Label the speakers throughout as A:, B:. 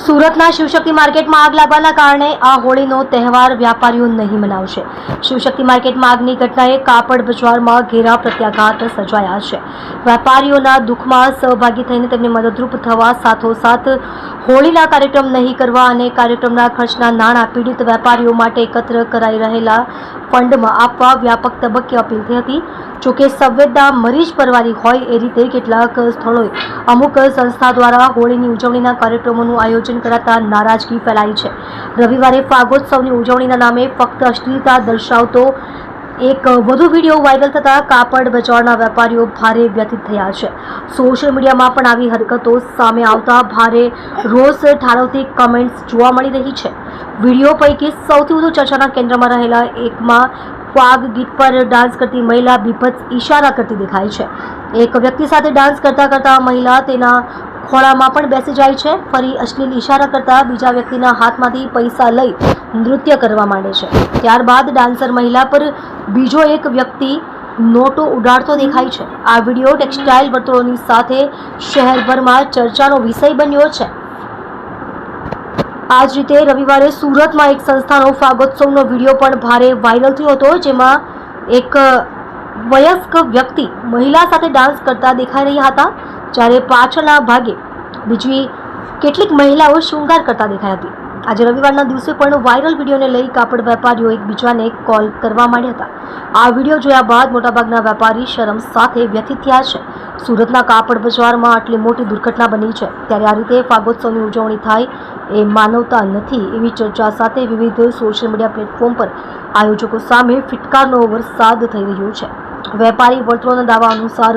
A: સુરતના શિવશક્તિ માર્કેટમાં આગ લાગવાના કારણે આ હોળીનો તહેવાર વ્યાપારીઓ નહીં મનાવશે। શિવશક્તિ માર્કેટમાં આગની ઘટનાએ કાપડ બજારમાં ઘેરા પ્રત્યાઘાત સર્જાયા છે। વેપારીઓના દુઃખમાં સહભાગી થઈને તેમને મદદરૂપ થવા સાથોસાથ હોળીના કાર્યક્રમ નહીં કરવા અને કાર્યક્રમના ખર્ચના નાણાં પીડિત વેપારીઓ માટે એકત્ર કરાઈ રહેલા ફંડમાં આપવા વ્યાપક તબક્કે અપીલ થઈ હતી। જોકે સંવેદના મરીજ પરવારી હોય એ રીતે કેટલાક સ્થળોએ અમુક સંસ્થા દ્વારા હોળીની ઉજવણીના કાર્યક્રમોનું આયોજન કરાતા નારાજગી ફેલાઈ છે। રવિવારે ફાગોત્સવની ઉજવણીના નામે ફક્ત અશ્લીલતા દર્શાવતો એક વધુ વિડીયો વાયરલ થતા કાપડ બજારના વેપારીઓ ભારે વ્યથિત થયા છે। સોશિયલ મીડિયામાં પણ આવી હરકતો સામે આવતા ભારે રોષ ઠાલવતી કમેન્ટ્સ જોવા મળી રહી છે। વિડીયો પૈકી સૌથી વધુ ચર્ચાના કેન્દ્રમાં રહેલા એકમાં ફાગ ગીત પર ડાન્સ કરતી મહિલા બીભત્સ ઇશારા કરતી દેખાય છે। એક વ્યક્તિ સાથે ડાન્સ કરતા કરતા મહિલા તેના ખોળામાં પણ બેસી જાય છે। ફરી અશ્લીલ ઇશારા કરતા બીજા વ્યક્તિના હાથમાંથી પૈસા લઈ નૃત્ય કરવા માંડે છે। ત્યારબાદ ડાન્સર મહિલા પર બીજો એક વ્યક્તિ નોટો ઉડાડતો દેખાય છે। આ વિડીયો ટેક્સટાઇલ વર્તુળોની સાથે શહેરભરમાં ચર્ચાનો વિષય બન્યો છે। આ જ રીતે રવિવારે સુરતમાં એક સંસ્થાનો ફાગોત્સવનો વિડીયો પણ ભારે વાયરલ થયો હતો, જેમાં એક વયસ્ક વ્યક્તિ મહિલા સાથે ડાન્સ કરતા દેખાઈ રહ્યા હતા, જ્યારે પાછળના ભાગે બીજી કેટલીક મહિલાઓ શૃંગાર કરતા દેખાઈ હતી। આજે રવિવારના દિવસે પણ વાયરલ વિડીયોને લઈ કાપડ વેપારીઓ એકબીજાને કોલ કરવા માંડ્યા હતા। આ વિડીયો જોયા બાદ મોટાભાગના વેપારી શરમ સાથે વ્યથિત થયા છે। સુરતના કાપડ બજારમાં આટલી મોટી દુર્ઘટના બની છે, ત્યારે આ રીતે ફાગોત્સવની ઉજવણી થાય એ માનવતા નથી એવી ચર્ચા સાથે વિવિધ સોશિયલ મીડિયા પ્લેટફોર્મ પર આયોજકો સામે ફિટકારનો વરસાદ થઈ રહ્યો છે। વેપારી વર્તુળોના દાવા અનુસાર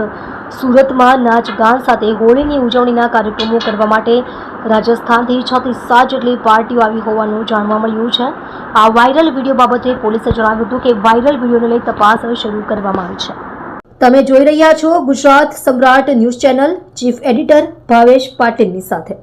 A: સુરતમાં નાચ ગાન સાથે હોળીની ઉજવણીના કાર્યક્રમો કરવા માટે રાજસ્થાનથી 6 થી 7 જેટલી પાર્ટીઓ આવી હોવાનું જાણવા મળ્યું છે। આ વાયરલ વિડીયો બાબતે પોલીસે જણાવ્યું હતું કે વાયરલ વિડીયોને લઈ તપાસ શરૂ કરવામાં આવી છે। તમે જોઈ રહ્યા છો ગુજરાત સમ્રાટ news channel, chief editor Bhavesh પાટીલની સાથે।